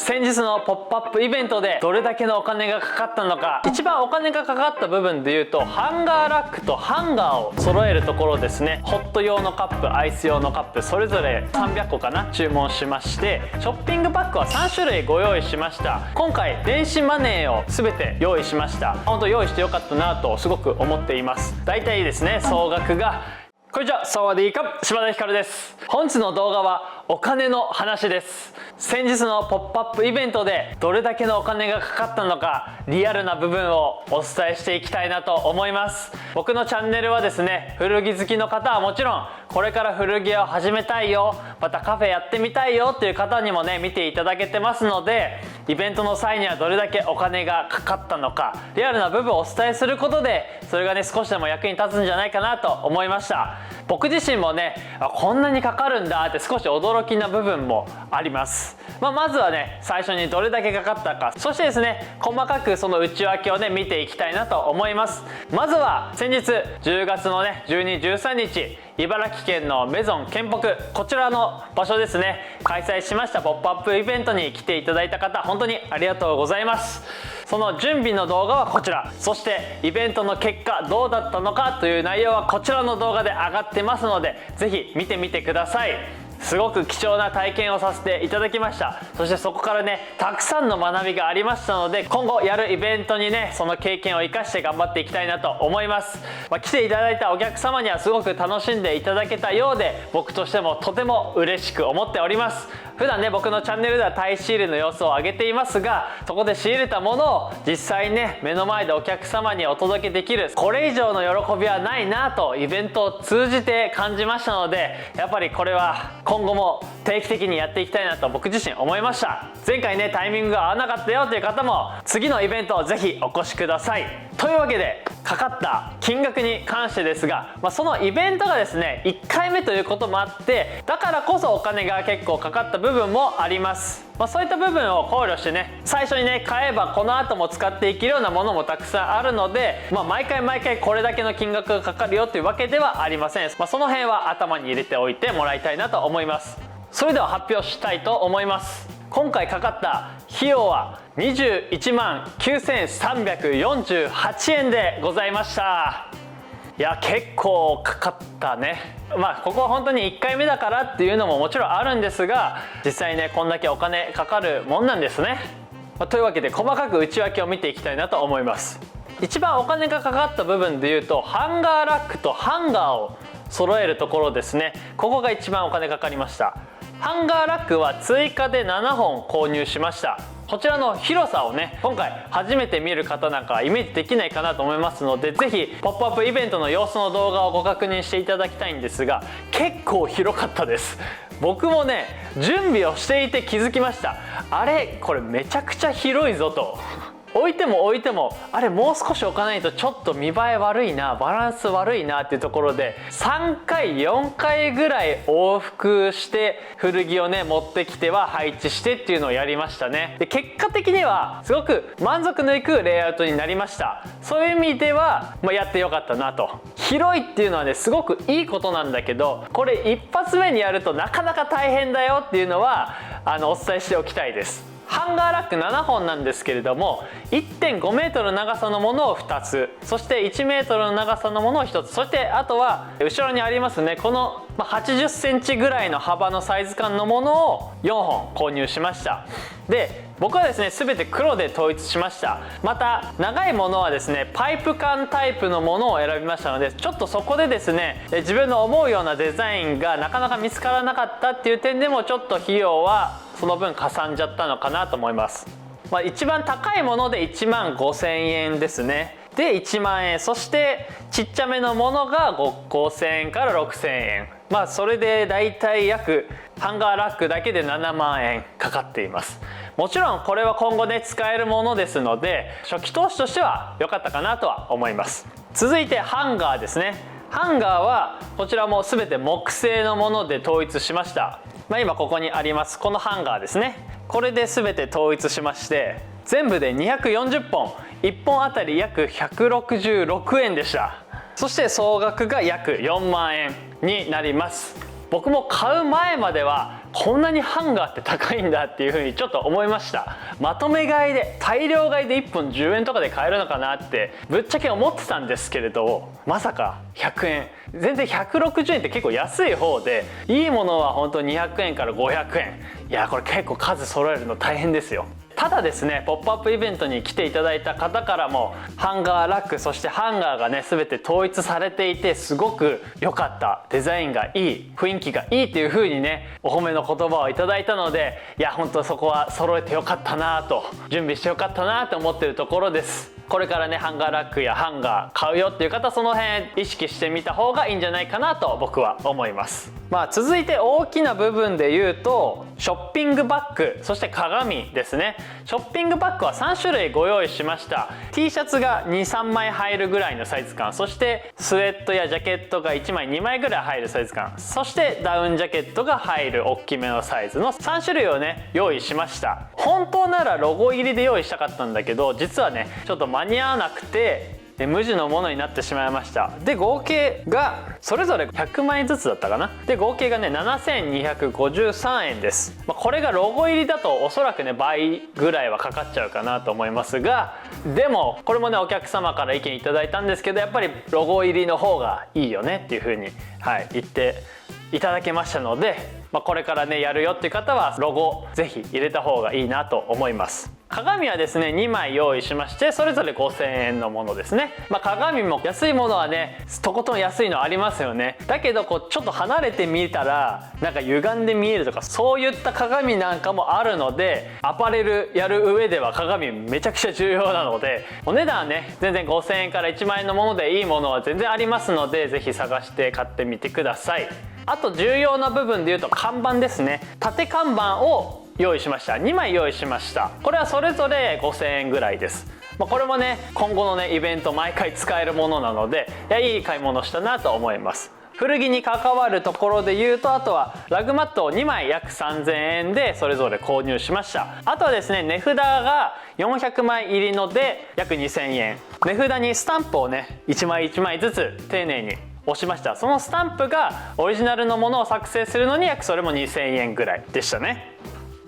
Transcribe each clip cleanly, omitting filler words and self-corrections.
先日のポップアップイベントでどれだけのお金がかかったのか、一番お金がかかった部分でいうとハンガーラックとハンガーを揃えるところですね。ホット用のカップ、アイス用のカップ、それぞれ300個かな注文しまして、ショッピングバッグは3種類ご用意しました。今回電子マネーを全て用意しました。本当用意してよかったなとすごく思っています。だいたいですね、総額がこんにちは、サワディーカ、柴田ひかるです。本日の動画はお金の話です。先日のポップアップイベントでどれだけのお金がかかったのか、リアルな部分をお伝えしていきたいなと思います。僕のチャンネルはですね、古着好きの方はもちろん、これから古着を始めたいよ、またカフェやってみたいよっていう方にもね、見ていただけてますので、イベントの際にはどれだけお金がかかったのか、リアルな部分をお伝えすることで、それがね、少しでも役に立つんじゃないかなと思いました。僕自身もね、こんなにかかるんだって少し驚きな部分もあります。まずはね、最初にどれだけかかったか、そしてですね、細かくその内訳をね、見ていきたいなと思います。まずは先日10月のね、12、13日、茨城県のメゾン県北、こちらの場所ですね、開催しましたポップアップイベントに来ていただいた方、本当にありがとうございます。その準備の動画はこちら、そしてイベントの結果どうだったのかという内容はこちらの動画で上がってますので、ぜひ見てみてください。すごく貴重な体験をさせていただきました。そしてそこからね、たくさんの学びがありましたので、今後やるイベントにね、その経験を生かして頑張っていきたいなと思います。来ていただいたお客様にはすごく楽しんでいただけたようで、僕としてもとても嬉しく思っております。普段ね、僕のチャンネルではタイ仕入れの様子を上げていますが、そこで仕入れたものを実際ね、目の前でお客様にお届けできる、これ以上の喜びはないなとイベントを通じて感じましたので、やっぱりこれは今後も定期的にやっていきたいなと僕自身思いました。前回ね、タイミングが合わなかったよという方も次のイベントをぜひお越しください。というわけで、かかった金額に関してですが、そのイベントがですね、1回目ということもあって、だからこそお金が結構かかった部分もあります。そういった部分を考慮してね、最初にね、買えばこの後も使っていけるようなものもたくさんあるので、毎回これだけの金額がかかるよというわけではありません。その辺は頭に入れておいてもらいたいなと思います。それでは発表したいと思います。今回かかった費用は21万9348円でございました。いや、結構かかったね。ここは本当に1回目だからっていうのももちろんあるんですが、実際ね、こんだけお金かかるもんなんですね。というわけで、細かく内訳を見ていきたいなと思います。一番お金がかかった部分でいうと、ハンガーラックとハンガーを揃えるところですね。ここが一番お金かかりました。ハンガーラックは追加で7本購入しました。こちらの広さをね、今回初めて見る方なんかはイメージできないかなと思いますので、ぜひポップアップイベントの様子の動画をご確認していただきたいんですが、結構広かったです。僕もね、準備をしていて気づきました。あれ、これめちゃくちゃ広いぞと。置いてもあれ、もう少し置かないとちょっと見栄え悪いな、バランス悪いなっていうところで、3回4回ぐらい往復して古着をね、持ってきては配置してっていうのをやりましたね。で、結果的にはすごく満足のいくレイアウトになりました。そういう意味では、やってよかったなと。広いっていうのはね、すごくいいことなんだけど、これ一発目にやるとなかなか大変だよっていうのはお伝えしておきたいです。ハンガーラック7本なんですけれども、 1.5 メートルの長さのものを2つ、そして1メートルの長さのものを1つ、そしてあとは後ろにありますね、この80センチぐらいの幅のサイズ感のものを4本購入しました。で、僕はですね、全て黒で統一しました。また長いものはですね、パイプ感タイプのものを選びましたので、ちょっとそこでですね、自分の思うようなデザインがなかなか見つからなかったっていう点でも、ちょっと費用はその分かさんじゃったのかなと思います。一番高いもので1万5000円ですね。で、1万円、そしてちっちゃめのものが5000円から6000円、それでだいたい約ハンガーラックだけで7万円かかっています。もちろんこれは今後ね、使えるものですので、初期投資としては良かったかなとは思います。続いてハンガーですね。ハンガーはこちらも全て木製のもので統一しました。今ここにありますこのハンガーですね、これで全て統一しまして、全部で240本、1本あたり約166円でした。そして総額が約4万円になります。僕も買う前まではこんなにハンガーって高いんだっていう風にちょっと思いました。まとめ買いで大量買いで1本10円とかで買えるのかなってぶっちゃけ思ってたんですけれど、まさか100円、全然160円って結構安い方で、いいものは本当200円から500円。いやこれ結構数揃えるの大変ですよ。ただですね、ポップアップイベントに来ていただいた方からもハンガーラック、そしてハンガーがね全て統一されていてすごく良かった、デザインがいい、雰囲気がいいっていう風にねお褒めの言葉をいただいたので、いや本当そこは揃えてよかったなと、準備してよかったなと思ってるところです。これからねハンガーラックやハンガー買うよっていう方、その辺意識してみた方がいいんじゃないかなと僕は思います。続いて大きな部分で言うとショッピングバッグ、そして鏡ですね。ショッピングバッグは3種類ご用意しました。 T シャツが 2,3 枚入るぐらいのサイズ感、そしてスウェットやジャケットが1枚2枚ぐらい入るサイズ感、そしてダウンジャケットが入る大きめのサイズの3種類をね用意しました。本当ならロゴ入りで用意したかったんだけど、実はねちょっと間に合わなくて無地のものになってしまいました。で合計がそれぞれ100枚ずつだったかな。で合計がね7253円です。これがロゴ入りだとおそらくね倍ぐらいはかかっちゃうかなと思いますが、でもこれもねお客様から意見いただいたんですけど、やっぱりロゴ入りの方がいいよねっていう風に、言っていただけましたので、これからねやるよっていう方はロゴぜひ入れた方がいいなと思います。鏡はですね2枚用意しまして、それぞれ5000円のものですね。鏡も安いものはねとことん安いのありますよね。だけどちょっと離れてみたらなんか歪んで見えるとか、そういった鏡なんかもあるので、アパレルやる上では鏡めちゃくちゃ重要なので、お値段はね全然5000円から1万円のものでいいものは全然ありますので、ぜひ探して買ってみてください。あと重要な部分でいうと看板ですね。縦看板を用意しました。2枚用意しました。これはそれぞれ5000円ぐらいです。これもね今後のねイベント毎回使えるものなので、いい買い物したなと思います。古着に関わるところで言うと、あとはラグマットを2枚約3000円でそれぞれ購入しました。あとはですね値札が400枚入りので約2000円。値札にスタンプをね1枚1枚ずつ丁寧に押しました。そのスタンプがオリジナルのものを作成するのに約それも2000円ぐらいでしたね。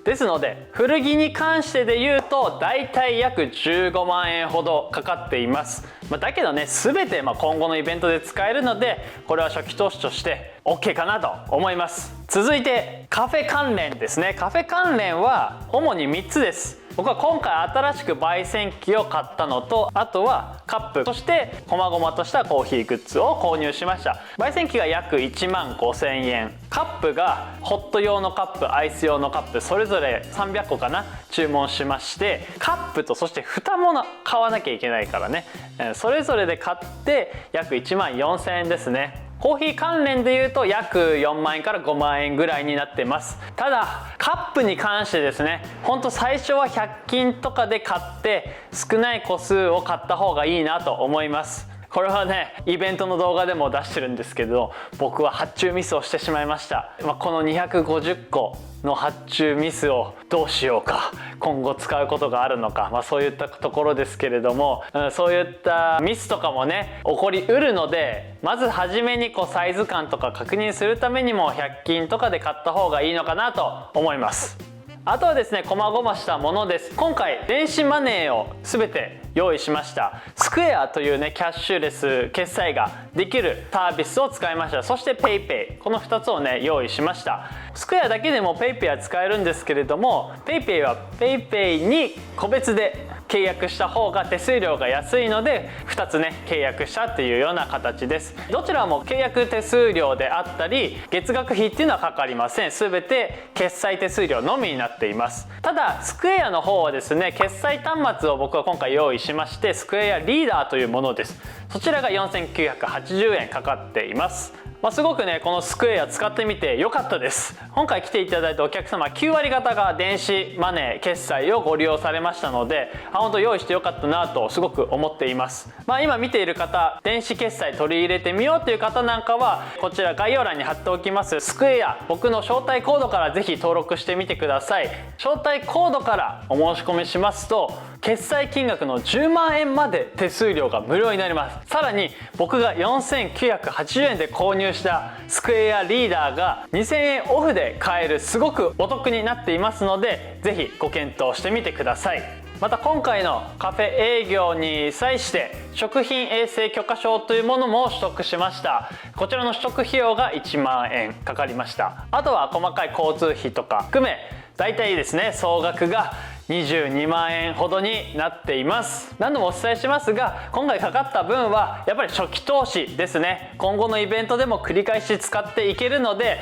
ですので古着に関してで言うとだいたい約15万円ほどかかっています。だけどね全て今後のイベントで使えるので、これは初期投資として OK かなと思います。続いてカフェ関連ですね。カフェ関連は主に3つです。僕は今回新しく焙煎機を買ったのと、あとはカップ、そして細々としたコーヒーグッズを購入しました。焙煎機が約1万5000円、カップがホット用のカップ、アイス用のカップそれぞれ300個かな注文しまして、カップとそして蓋も買わなきゃいけないからね、それぞれで買って約1万4000円ですね。コーヒー関連でいうと約4万円から5万円ぐらいになってます。ただカップに関してですね、ほんと最初は100均とかで買って少ない個数を買った方がいいなと思います。これはねイベントの動画でも出してるんですけど、僕は発注ミスをしてしまいました。この250個の発注ミスをどうしようか、今後使うことがあるのか、そういったところですけれども、そういったミスとかもね起こりうるので、まず初めにサイズ感とか確認するためにも100均とかで買った方がいいのかなと思います。あとはですね細々したものです。今回電子マネーを全て用意しました。スクエアというねキャッシュレス決済ができるサービスを使いました。そして PayPay、 この2つをね用意しました。スクエアだけでも PayPay は使えるんですけれども、 PayPay は PayPay に個別で契約した方が手数料が安いので2つね契約したっていうような形です。どちらも契約手数料であったり月額費っていうのはかかりません。全て決済手数料のみになっています。ただスクエアの方はですね決済端末を僕は今回用意しまして、スクエアリーダーというものです。そちらが4980円かかっています。すごくねこのスクエア使ってみて良かったです。今回来ていただいたお客様9割方が電子マネー決済をご利用されましたので、本当用意して良かったなとすごく思っています。今見ている方、電子決済取り入れてみようという方なんかはこちら概要欄に貼っておきますスクエア、僕の招待コードからぜひ登録してみてください。招待コードからお申し込みしますと決済金額の10万円まで手数料が無料になります。さらに僕が4980円で購入したスクエアリーダーが2000円オフで買えるすごくお得になっていますので、ぜひご検討してみてください。また今回のカフェ営業に際して食品衛生許可証というものも取得しました。こちらの取得費用が1万円かかりました。あとは細かい交通費とか含め大体ですね、総額が22万円ほどになっています。何度もお伝えしますが、今回かかった分はやっぱり初期投資ですね。今後のイベントでも繰り返し使っていけるので、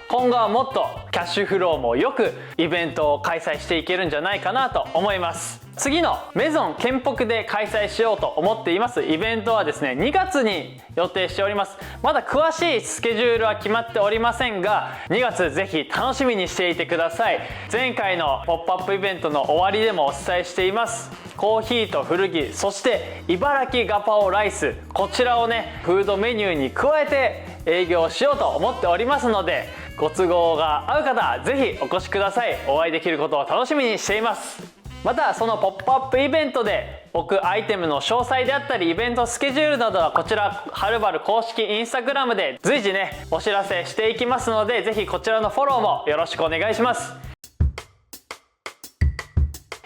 今後はもっとキャッシュフローもよくイベントを開催していけるんじゃないかなと思います。次のメゾン建北で開催しようと思っていますイベントはですね、2月に予定しております。まだ詳しいスケジュールは決まっておりませんが、2月ぜひ楽しみにしていてください。前回のポップアップイベントの終わりでもお伝えしています、コーヒーと古着、そして茨城ガパオライス、こちらをねフードメニューに加えて営業しようと思っておりますので、ご都合が合う方ぜひお越しください。お会いできることを楽しみにしています。またそのポップアップイベントで置くアイテムの詳細であったりイベントスケジュールなどはこちらはるばる公式インスタグラムで随時ねお知らせしていきますので、ぜひこちらのフォローもよろしくお願いします。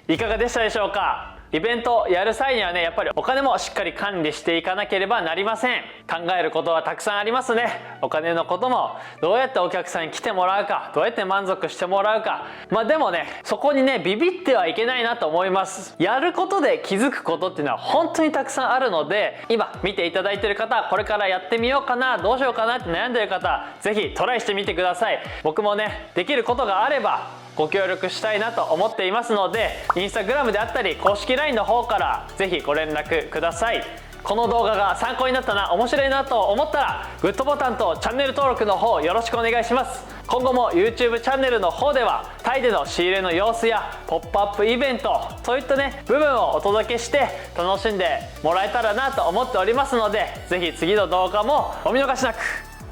いかがでしたでしょうか。イベントやる際にはね、やっぱりお金もしっかり管理していかなければなりません。考えることはたくさんありますね。お金のこともどうやってお客さんに来てもらうか、どうやって満足してもらうか、でもねそこにねビビってはいけないなと思います。やることで気づくことっていうのは本当にたくさんあるので、今見ていただいている方、これからやってみようかな、どうしようかなって悩んでいる方、ぜひトライしてみてください。僕もねできることがあればご協力したいなと思っていますので、インスタグラムであったり公式 LINE の方からぜひご連絡ください。この動画が参考になったな、面白いなと思ったらグッドボタンとチャンネル登録の方よろしくお願いします。今後も YouTube チャンネルの方ではタイでの仕入れの様子やポップアップイベント、そういったね部分をお届けして楽しんでもらえたらなと思っておりますので、ぜひ次の動画もお見逃しなく。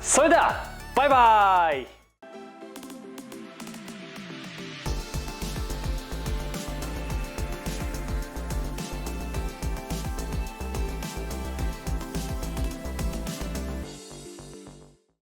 それではバイバーイ。